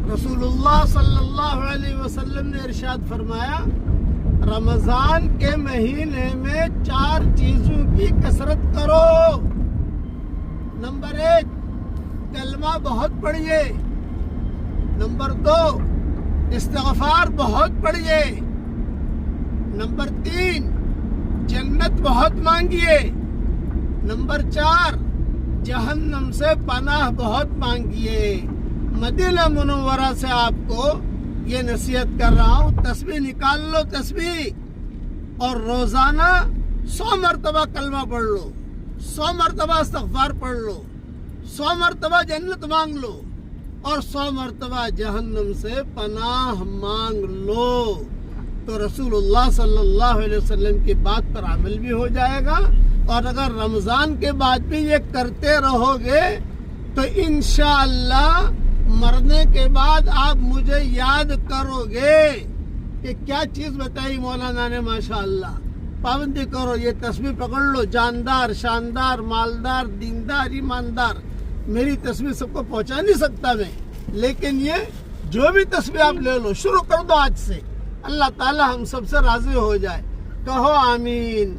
رسول اللہ صلی اللہ علیہ وسلم نے ارشاد فرمایا رمضان کے مہینے میں 4 چیزوں کی کثرت کرو۔ نمبر 1 کلمہ بہت پڑھیے، نمبر 2 استغفار بہت پڑھیے، نمبر 3 جنت بہت مانگیے، نمبر 4 جہنم سے پناہ بہت مانگیے۔ مدینہ منورہ سے آپ کو یہ نصیحت کر رہا ہوں، تسبیح نکال لو، تسبیح، اور روزانہ 100 مرتبہ کلمہ پڑھ لو، 100 مرتبہ استغفار پڑھ لو، 100 مرتبہ جنت مانگ لو، اور 100 مرتبہ جہنم سے پناہ مانگ لو، تو رسول اللہ صلی اللہ علیہ وسلم کی بات پر عمل بھی ہو جائے گا۔ اور اگر رمضان کے بعد بھی یہ کرتے رہو گے تو انشاءاللہ مرنے کے بعد آپ مجھے یاد کرو گے کہ کیا چیز بتائی مولانا نے، ماشاءاللہ پابندی کرو، یہ تسبیح پکڑ لو، جاندار، شاندار، مالدار، دیندار، ایماندار۔ میری تسبیح سب کو پہنچا نہیں سکتا میں، لیکن یہ جو بھی تسبیح آپ لے لو، شروع کر دو آج سے، اللہ تعالی ہم سب سے راضی ہو جائے۔ کہو آمین۔